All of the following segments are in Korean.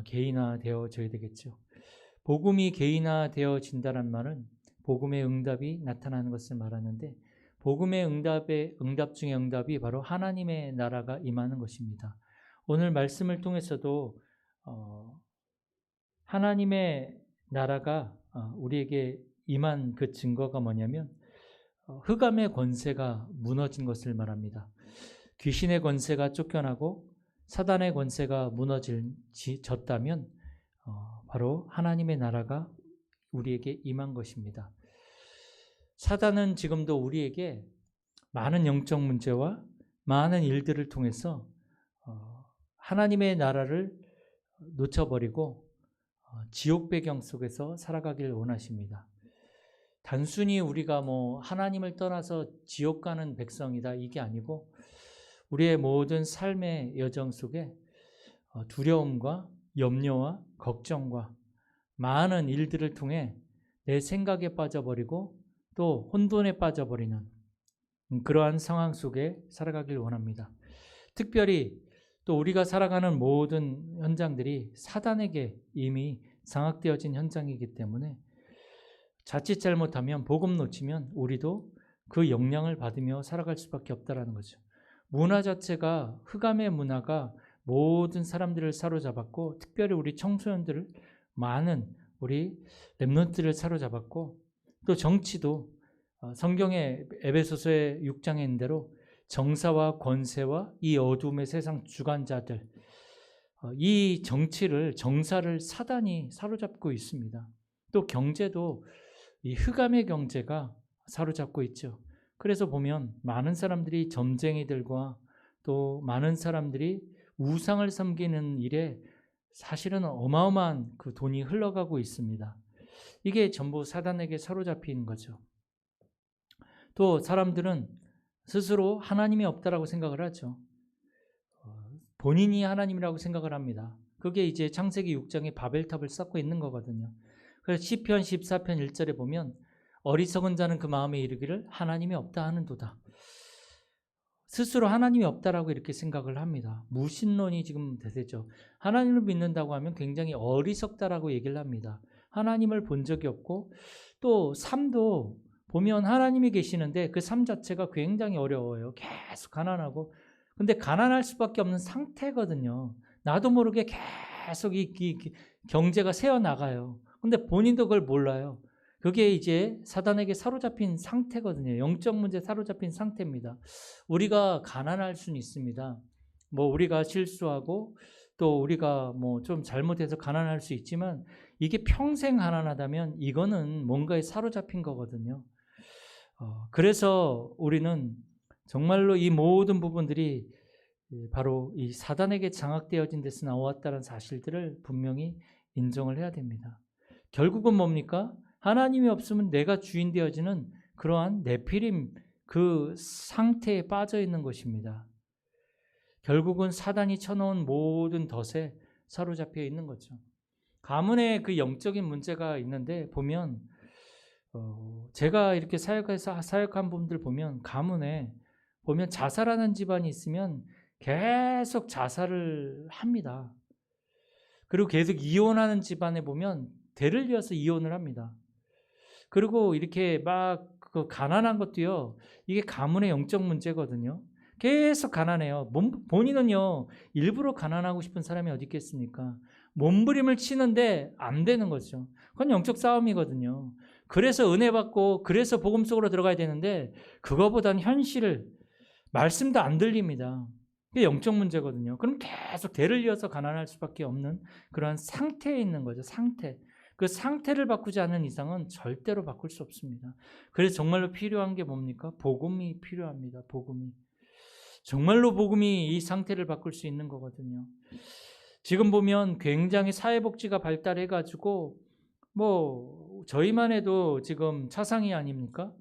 개인화되어져야 되겠죠. 복음이 개인화되어진다는 말은 복음의 응답이 나타나는 것을 말하는데, 복음의 응답 중에 응답이 바로 하나님의 나라가 임하는 것입니다. 오늘 말씀을 통해서도 하나님의 나라가 우리에게 임한 그 증거가 뭐냐면 흑암의 권세가 무너진 것을 말합니다. 귀신의 권세가 쫓겨나고 사단의 권세가 무너졌다면 바로 하나님의 나라가 우리에게 임한 것입니다. 사단은 지금도 우리에게 많은 영적 문제와 많은 일들을 통해서 하나님의 나라를 놓쳐버리고 지옥 배경 속에서 살아가길 원하십니다. 단순히 우리가 하나님을 떠나서 지옥 가는 백성이다, 이게 아니고 우리의 모든 삶의 여정 속에 두려움과 염려와 걱정과 많은 일들을 통해 내 생각에 빠져버리고 또 혼돈에 빠져버리는 그러한 상황 속에 살아가길 원합니다. 특별히 또 우리가 살아가는 모든 현장들이 사단에게 이미 장악되어진 현장이기 때문에 자칫 잘못하면, 복음 놓치면 우리도 그 영향을 받으며 살아갈 수밖에 없다는 거죠. 문화 자체가, 흑암의 문화가 모든 사람들을 사로잡았고, 특별히 우리 청소년들을, 많은 우리 렘넌트를 사로잡았고, 또 정치도 성경의 에베소서의 6장에 있는 대로 정사와 권세와 이 어둠의 세상 주관자들, 이 정사를 사단이 사로잡고 있습니다. 또 경제도 이 흑암의 경제가 사로잡고 있죠. 그래서 보면 많은 사람들이 점쟁이들과 또 많은 사람들이 우상을 섬기는 일에 사실은 어마어마한 그 돈이 흘러가고 있습니다. 이게 전부 사단에게 사로잡힌 거죠. 또 사람들은 스스로 하나님이 없다라고 생각을 하죠. 본인이 하나님이라고 생각을 합니다. 그게 이제 창세기 6장에 바벨탑을 쌓고 있는 거거든요. 그래서 시편 14편 1절에 보면 어리석은 자는 그 마음에 이르기를 하나님이 없다 하는도다. 스스로 하나님이 없다라고 이렇게 생각을 합니다. 무신론이 지금 대세죠. 하나님을 믿는다고 하면 굉장히 어리석다라고 얘기를 합니다. 하나님을 본 적이 없고, 또 삶도 보면 하나님이 계시는데 그 삶 자체가 굉장히 어려워요. 계속 가난하고. 근데 가난할 수밖에 없는 상태거든요. 나도 모르게 계속 이 경제가 새어나가요. 근데 본인도 그걸 몰라요. 그게 이제 사단에게 사로잡힌 상태거든요. 영적 문제에 사로잡힌 상태입니다. 우리가 가난할 수는 있습니다. 우리가 실수하고 또 우리가 좀 잘못해서 가난할 수 있지만, 이게 평생 가난하다면 이거는 뭔가에 사로잡힌 거거든요. 그래서 우리는 정말로 이 모든 부분들이 바로 이 사단에게 장악되어진 데서 나왔다는 사실들을 분명히 인정을 해야 됩니다. 결국은 뭡니까? 하나님이 없으면 내가 주인 되어지는 그러한 네피림, 그 상태에 빠져 있는 것입니다. 결국은 사단이 쳐놓은 모든 덫에 사로잡혀 있는 거죠. 가문에 그 영적인 문제가 있는데 보면 제가 이렇게 사역한 분들 보면 가문에 보면 자살하는 집안이 있으면 계속 자살을 합니다. 그리고 계속 이혼하는 집안에 보면 대를 이어서 이혼을 합니다. 그리고 이렇게 막 그 가난한 것도요, 이게 가문의 영적 문제거든요. 계속 가난해요. 본인은요, 일부러 가난하고 싶은 사람이 어디 있겠습니까? 몸부림을 치는데 안 되는 거죠. 그건 영적 싸움이거든요. 그래서 은혜 받고, 그래서 복음 속으로 들어가야 되는데 그거보다는 현실을, 말씀도 안 들립니다. 그게 영적 문제거든요. 그럼 계속 대를 이어서 가난할 수밖에 없는 그러한 상태에 있는 거죠. 상태. 그 상태를 바꾸지 않는 이상은 절대로 바꿀 수 없습니다. 그래서 정말로 필요한 게 뭡니까? 복음이 필요합니다. 복음이. 정말로 복음이 이 상태를 바꿀 수 있는 거거든요. 지금 보면 굉장히 사회복지가 발달해가지고 저희만 해도 지금 차상위 아닙니까?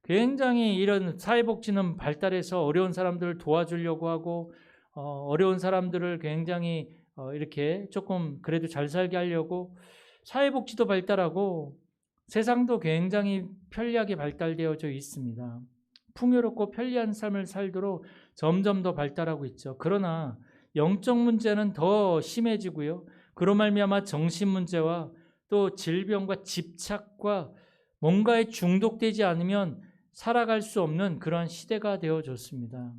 굉장히 이런 사회복지는 발달해서 어려운 사람들을 도와주려고 하고, 어려운 사람들을 굉장히 이렇게 조금 그래도 잘 살게 하려고 사회복지도 발달하고 세상도 굉장히 편리하게 발달되어져 있습니다. 풍요롭고 편리한 삶을 살도록 점점 더 발달하고 있죠. 그러나 영적 문제는 더 심해지고요. 그로 말미암아 정신 문제와 또 질병과 집착과 뭔가에 중독되지 않으면 살아갈 수 없는 그러한 시대가 되어졌습니다.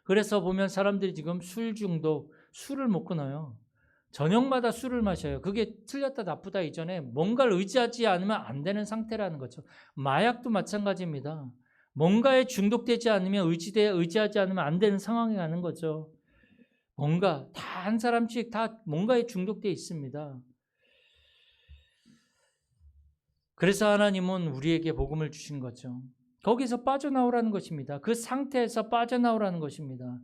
그래서 보면 사람들이 지금 술 중독, 술을 못 끊어요. 저녁마다 술을 마셔요. 그게 틀렸다 나쁘다 이전에 뭔가를 의지하지 않으면 안 되는 상태라는 거죠. 마약도 마찬가지입니다. 뭔가에 중독되지 않으면 의지하지 않으면 안 되는 상황에 가는 거죠. 뭔가 다 한 사람씩 다 뭔가에 중독되어 있습니다. 그래서 하나님은 우리에게 복음을 주신 거죠. 거기서 빠져나오라는 것입니다. 그 상태에서 빠져나오라는 것입니다.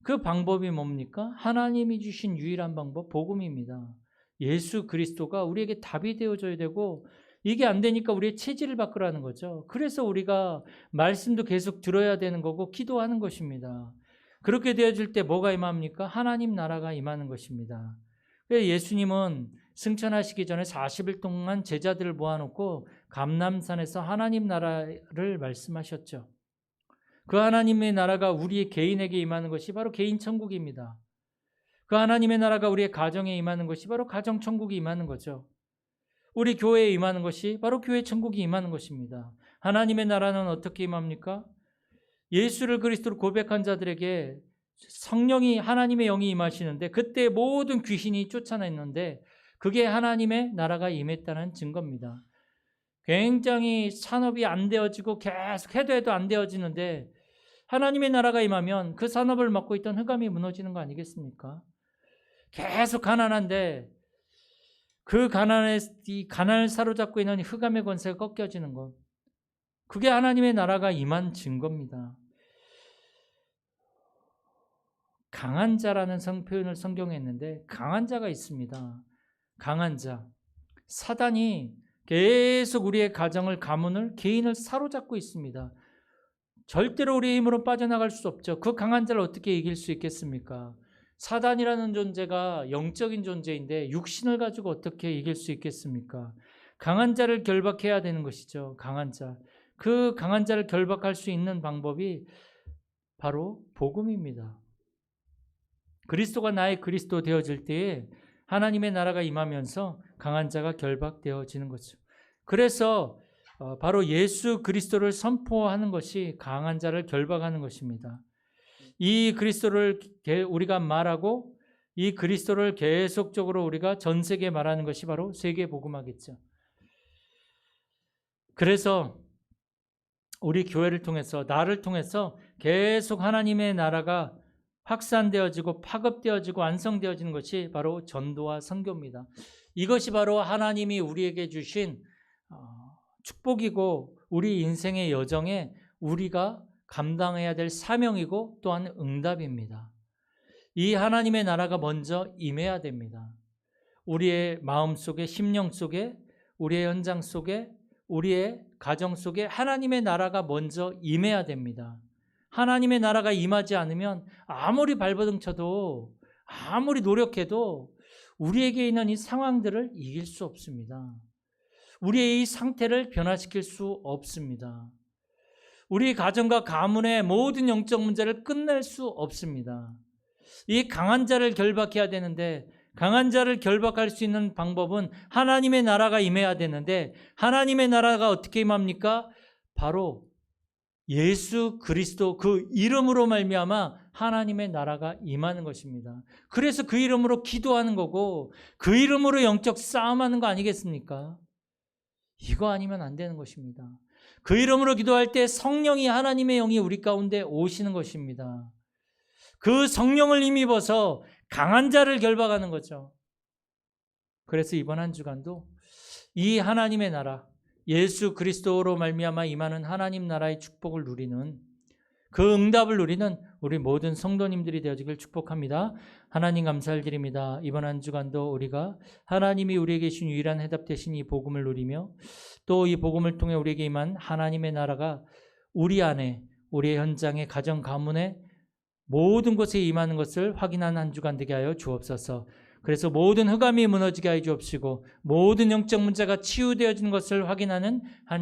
그 방법이 뭡니까? 하나님이 주신 유일한 방법, 복음입니다. 예수 그리스도가 우리에게 답이 되어줘야 되고, 이게 안 되니까 우리의 체질을 바꾸라는 거죠. 그래서 우리가 말씀도 계속 들어야 되는 거고 기도하는 것입니다. 그렇게 되어질 때 뭐가 임합니까? 하나님 나라가 임하는 것입니다. 예수님은 승천하시기 전에 40일 동안 제자들을 모아놓고 감람산에서 하나님 나라를 말씀하셨죠. 그 하나님의 나라가 우리 개인에게 임하는 것이 바로 개인 천국입니다. 그 하나님의 나라가 우리의 가정에 임하는 것이 바로 가정 천국이 임하는 거죠. 우리 교회에 임하는 것이 바로 교회 천국이 임하는 것입니다. 하나님의 나라는 어떻게 임합니까? 예수를 그리스도로 고백한 자들에게 성령이 하나님의 영이 임하시는데 그때 모든 귀신이 쫓아냈는데 그게 하나님의 나라가 임했다는 증거입니다. 굉장히 산업이 안 되어지고 계속 해도 안 되어지는데 하나님의 나라가 임하면 그 산업을 맡고 있던 흑암이 무너지는 거 아니겠습니까? 계속 가난한데 그 가난을 사로잡고 있는 흑암의 권세가 꺾여지는 것. 그게 하나님의 나라가 임한 증거입니다. 강한 자라는 표현을 성경에 했는데 강한 자가 있습니다. 강한 자. 사단이 계속 우리의 가정을, 가문을, 개인을 사로잡고 있습니다. 절대로 우리의 힘으로 빠져나갈 수 없죠. 그 강한 자를 어떻게 이길 수 있겠습니까? 사단이라는 존재가 영적인 존재인데 육신을 가지고 어떻게 이길 수 있겠습니까? 강한 자를 결박해야 되는 것이죠. 강한 자. 그 강한 자를 결박할 수 있는 방법이 바로 복음입니다. 그리스도가 나의 그리스도 되어질 때에 하나님의 나라가 임하면서 강한 자가 결박되어지는 거죠. 그래서 바로 예수 그리스도를 선포하는 것이 강한 자를 결박하는 것입니다. 이 그리스도를 우리가 말하고 이 그리스도를 계속적으로 우리가 전 세계에 말하는 것이 바로 세계 복음화겠죠. 그래서 우리 교회를 통해서 나를 통해서 계속 하나님의 나라가 확산되어지고 파급되어지고 완성되어지는 것이 바로 전도와 선교입니다. 이것이 바로 하나님이 우리에게 주신 축복이고 우리 인생의 여정에 우리가 감당해야 될 사명이고 또한 응답입니다. 이 하나님의 나라가 먼저 임해야 됩니다. 우리의 마음 속에, 심령 속에, 우리의 현장 속에, 우리의 가정 속에 하나님의 나라가 먼저 임해야 됩니다. 하나님의 나라가 임하지 않으면 아무리 발버둥 쳐도 아무리 노력해도 우리에게 있는 이 상황들을 이길 수 없습니다. 우리의 이 상태를 변화시킬 수 없습니다. 우리 가정과 가문의 모든 영적 문제를 끝낼 수 없습니다. 이 강한 자를 결박해야 되는데 강한 자를 결박할 수 있는 방법은 하나님의 나라가 임해야 되는데 하나님의 나라가 어떻게 임합니까? 바로 예수 그리스도 그 이름으로 말미암아 하나님의 나라가 임하는 것입니다. 그래서 그 이름으로 기도하는 거고 그 이름으로 영적 싸움하는 거 아니겠습니까? 이거 아니면 안 되는 것입니다. 그 이름으로 기도할 때 성령이 하나님의 영이 우리 가운데 오시는 것입니다. 그 성령을 힘입어서 강한 자를 결박하는 거죠. 그래서 이번 한 주간도 이 하나님의 나라 예수 그리스도로 말미암아 임하는 하나님 나라의 축복을 누리는 그 응답을 누리는 우리 모든 성도님들이 되어지길 축복합니다. 하나님 감사를 드립니다. 이번 한 주간도 우리가 하나님이 우리에게 주신 유일한 해답 되신 이 복음을 누리며 또 이 복음을 통해 우리에게 임한 하나님의 나라가 우리 안에 우리의 현장에 가정 가문에 모든 곳에 임하는 것을 확인하는 한 주간 되게 하여 주옵소서. 그래서 모든 흑암이 무너지게 하여 주옵시고 모든 영적 문제가 치유되어지는 것을 확인하는 한 주